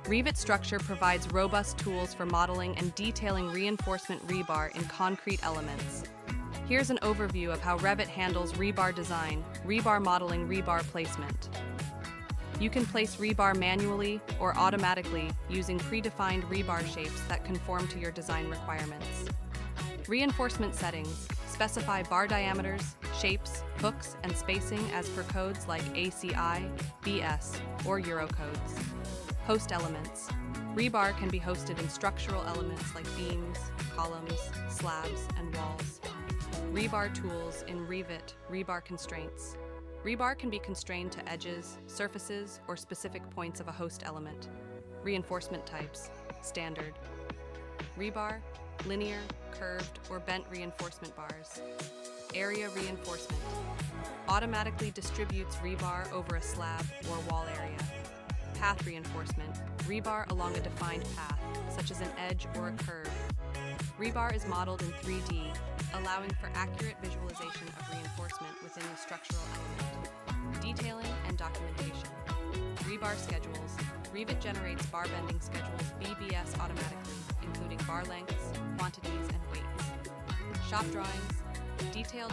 Revit Structure provides robust tools for modeling and detailing reinforcement rebar in concrete elements. Here's an overview of how Revit handles rebar design, rebar modeling, rebar placement. You can place rebar manually or automatically using predefined rebar shapes that conform to your design requirements. Reinforcement settings specify bar diameters, shapes, hooks, and spacing as per codes like ACI, BS, or Euro codes. Host elements. Rebar can be hosted in structural elements like beams, columns, slabs, and walls. Rebar tools in Revit, rebar constraints. Rebar can be constrained to edges, surfaces, or specific points of a host element. Reinforcement types. Standard. Rebar, linear, curved, or bent reinforcement bars. Area reinforcement. Automatically distributes rebar over a slab or wall area. Path reinforcement. Rebar along a defined path, such as an edge or a curve. Rebar is modeled in 3D, allowing for accurate visualization of reinforcement within the structural element. Detailing and documentation. Rebar schedules. Revit generates bar bending schedules BBS automatically, including bar lengths, quantities, and weights. Shop drawings. Detailed